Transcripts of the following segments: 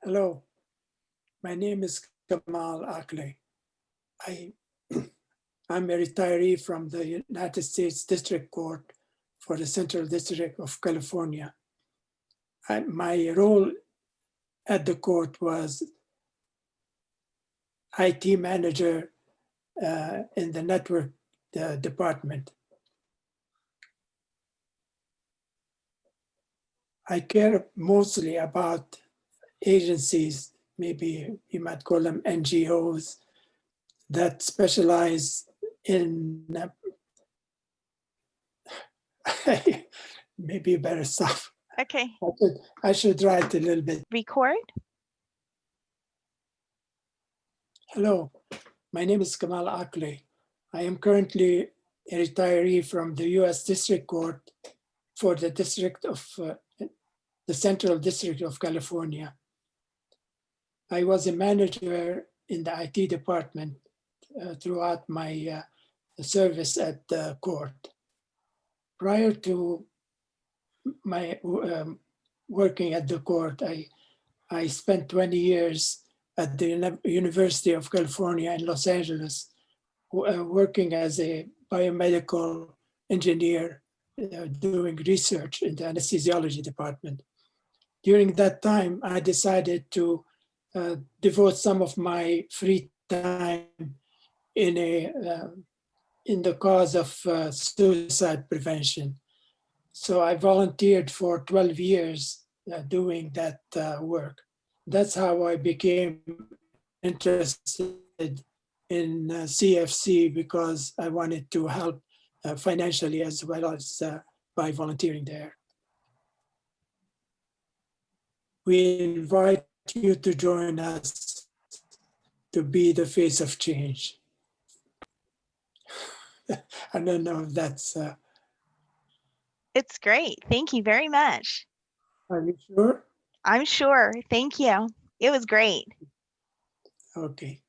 Hello, my name is Kamel Aqleh. I'm a retiree from the United States District Court for the Central District of California. My role at the court was IT manager in the network department. I care mostly about agencies, maybe you might call them NGOs, that specialize in maybe better stuff. Okay. I should write a little bit. Record. Hello, my name is Kamel Aqleh. I am currently a retiree from the U.S. District Court for the Central District of California. I was a manager in the IT department throughout my service at the court. Prior to my working at the court, I spent 20 years at the University of California in Los Angeles, working as a biomedical engineer, doing research in the anesthesiology department. During that time, I decided to devote some of my free time in the cause of suicide prevention. So I volunteered for 12 years doing that work. That's how I became interested in CFC, because I wanted to help financially as well as by volunteering there. We invite you to join us to be the face of change. I don't know if that's... It's great. Thank you very much. Are you sure? I'm sure. Thank you. It was great. Okay.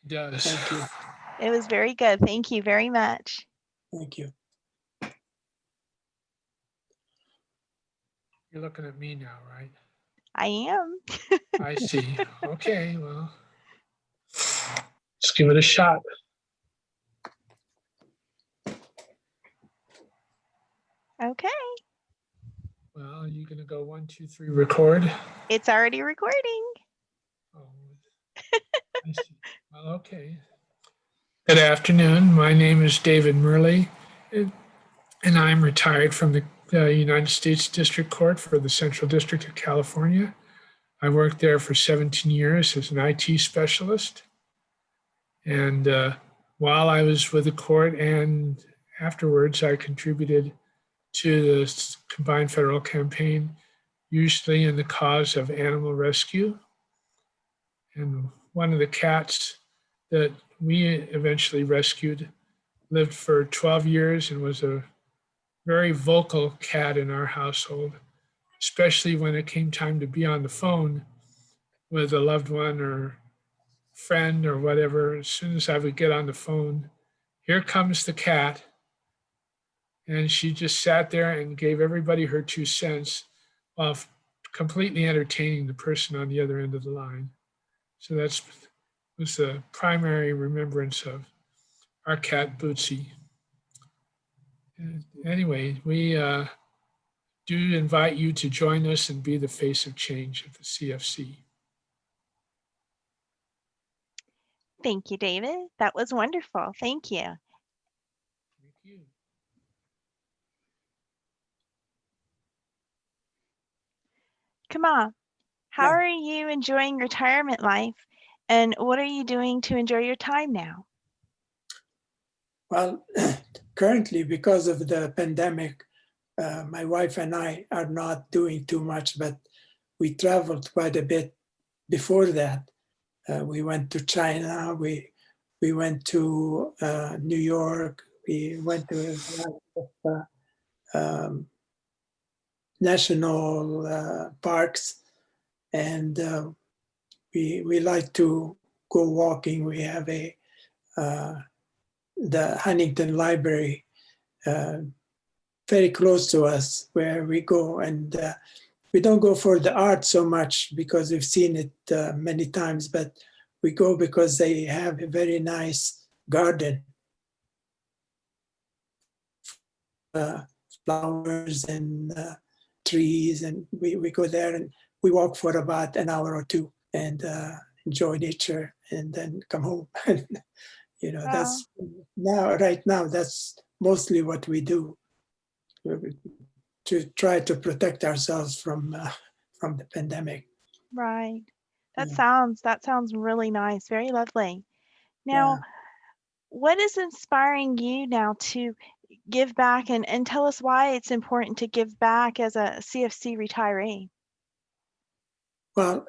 Yes. Thank you. It was very good. Thank you very much. Thank you. You're looking at me now, right? I am. I see. Okay, well, let's give it a shot. Okay. Well, are you going to go 1, 2, 3, record? It's already recording. Oh, I see. Well, okay. Good afternoon. My name is David Mehrle, and I'm retired from the United States District Court for the Central District of California. I worked there for 17 years as an IT specialist. And while I was with the court and afterwards, I contributed to the combined federal campaign, usually in the cause of animal rescue. And one of the cats that we eventually rescued lived for 12 years and was a very vocal cat in our household, especially when it came time to be on the phone with a loved one or friend or whatever. As soon as I would get on the phone, here comes the cat. And she just sat there and gave everybody her 2 cents while completely entertaining the person on the other end of the line. So that was the primary remembrance of our cat, Bootsy. Anyway, we do invite you to join us and be the face of change at the CFC. Thank you, David. That was wonderful. Thank you. Thank you. Come on. How Yeah. are you enjoying retirement life? And what are you doing to enjoy your time now? Well, currently, because of the pandemic, my wife and I are not doing too much, but we traveled quite a bit before that. We went to China, we went to New York, we went to national parks, and we like to go walking. We have the Huntington Library very close to us, where we go and we don't go for the art so much because we've seen it many times, but we go because they have a very nice garden, flowers and trees, and we go there and we walk for about an hour or two and enjoy nature and then come home. You know, Wow. that's right now, that's mostly what we do to try to protect ourselves from the pandemic. Right. That Yeah. sounds really nice. Very lovely. Now, Yeah. what is inspiring you now to give back and tell us why it's important to give back as a CFC retiree? Well,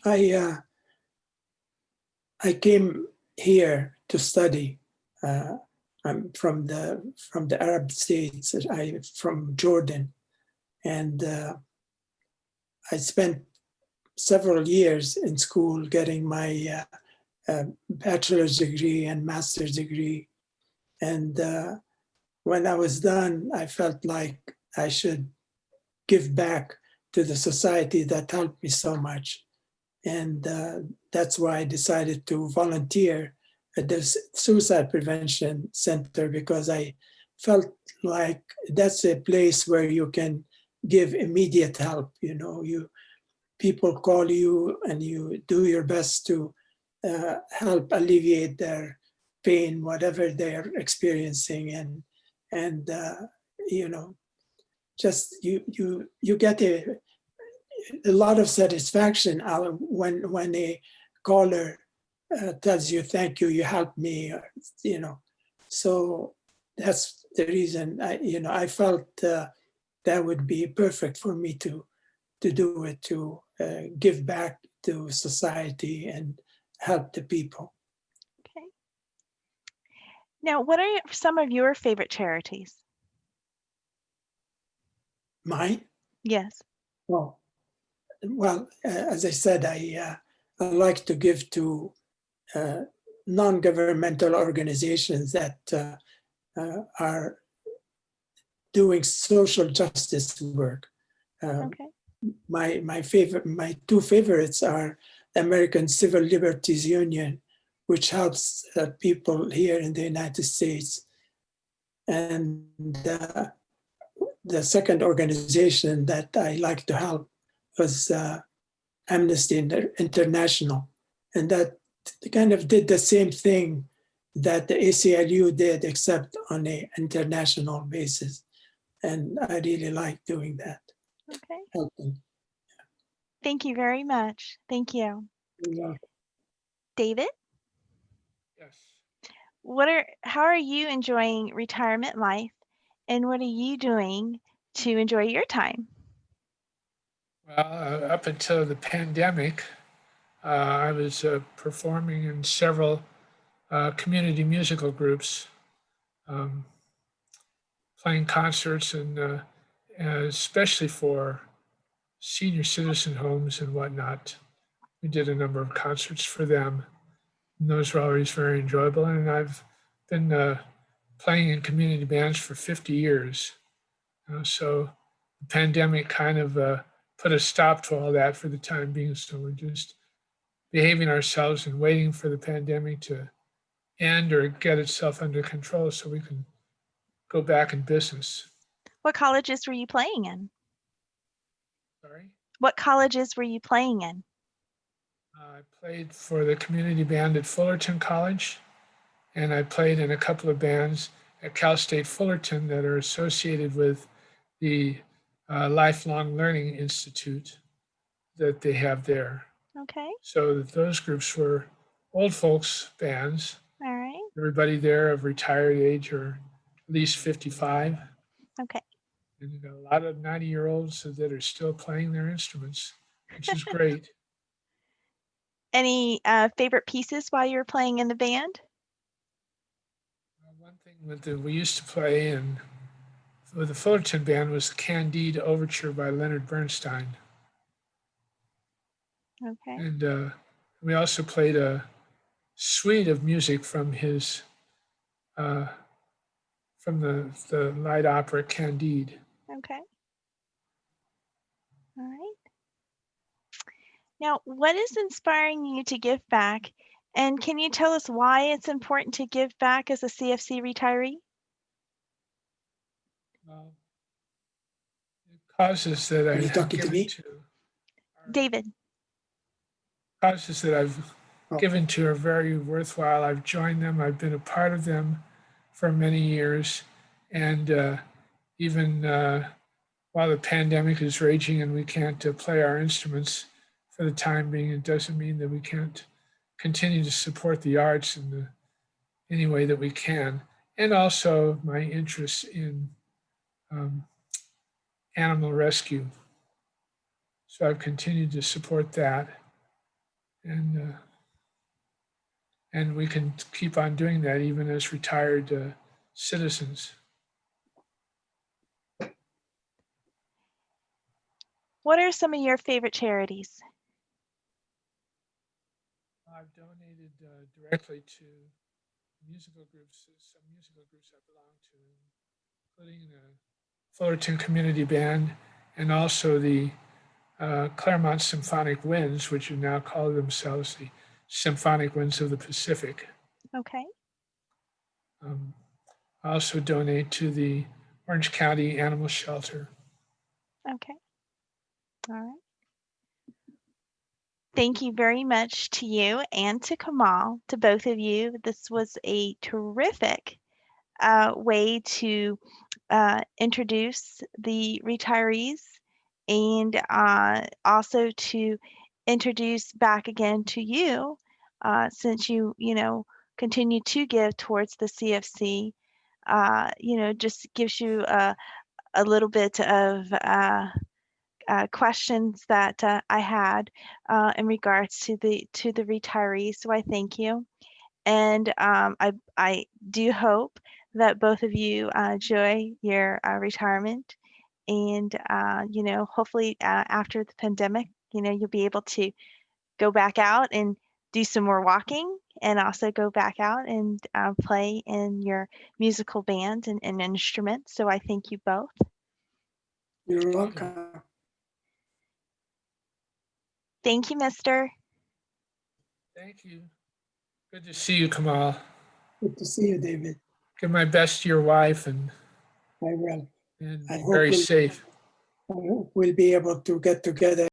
I I came here to study. I'm from the Arab states. I from Jordan, and I spent several years in school getting my bachelor's degree and master's degree. And when I was done, I felt like I should give back to the society that helped me so much. And that's why I decided to volunteer at the Suicide Prevention Center, because I felt like that's a place where you can give immediate help. You know, people call you and you do your best to help alleviate their pain, whatever they're experiencing, and you know, just you get a lot of satisfaction out when a caller tells you thank you, you helped me, or, you know. So that's the reason I felt that would be perfect for me to do it, to give back to society and help the people. Okay. Now, what are some of your favorite charities? Mine? Yes. Well, as I said, I like to give to non-governmental organizations that are doing social justice work. Okay. My two favorites are American Civil Liberties Union, which helps people here in the United States, and the second organization that I like to help was Amnesty International, and that kind of did the same thing that the ACLU did, except on an international basis. And I really like doing that, Okay. helping. Thank you very much. Thank you. Yeah. David, Yes. how are you enjoying retirement life and what are you doing to enjoy your time? Well, up until the pandemic, I was performing in several community musical groups, um, playing concerts, and especially for senior citizen homes and whatnot. We did a number of concerts for them, and those were always very enjoyable. And I've been playing in community bands for 50 years. So the pandemic kind of put a stop to all that for the time being. So we're just behaving ourselves and waiting for the pandemic to end or get itself under control so we can go back in business. What colleges were you playing in? Sorry. What colleges were you playing in? I played for the community band at Fullerton College, and I played in a couple of bands at Cal State Fullerton that are associated with the Lifelong Learning Institute that they have there. Okay. So those groups were old folks bands. All right. Everybody there of retired age or at least 55. Okay. And you got a lot of 90-year-olds that are still playing their instruments, which is great. Any favorite pieces while you were playing in the band? One thing that we used to play in with the Fullerton band was Candide Overture by Leonard Bernstein. Okay. And we also played a suite of music from his, from the light opera Candide. Okay. All right. Now, what is inspiring you to give back? And can you tell us why it's important to give back as a CFC retiree? Well, the causes that Are I you have talking to given me? to are David. causes that I've Oh. given to are very worthwhile. I've joined them. I've been a part of them for many years, and even while the pandemic is raging and we can't play our instruments for the time being, it doesn't mean that we can't continue to support the arts in any way that we can. And also my interest in um, animal rescue. So I've continued to support that, and we can keep on doing that even as retired citizens. What are some of your favorite charities? I've donated directly to musical groups, some musical groups I belong to, including the Fullerton Community Band and also the Claremont Symphonic Winds, which are now call themselves the Symphonic Winds of the Pacific. Okay. I also donate to the Orange County Animal Shelter. Okay. All right. Thank you very much to you and to Kamal, to both of you. This was a terrific way to introduce the retirees and also to introduce back again to you since you continue to give towards the CFC. Just gives you a little bit of questions that I had in regards to the retirees. So I thank you, and I do hope that both of you enjoy your retirement, and hopefully after the pandemic, you'll be able to go back out and do some more walking, and also go back out and play in your musical band and instruments. So I thank you both. You're welcome. Thank you, Mister. Thank you. Good to see you, Kamal. Good to see you, David. Give my best to your wife and I will. be I hope very safe. we'll be able to get together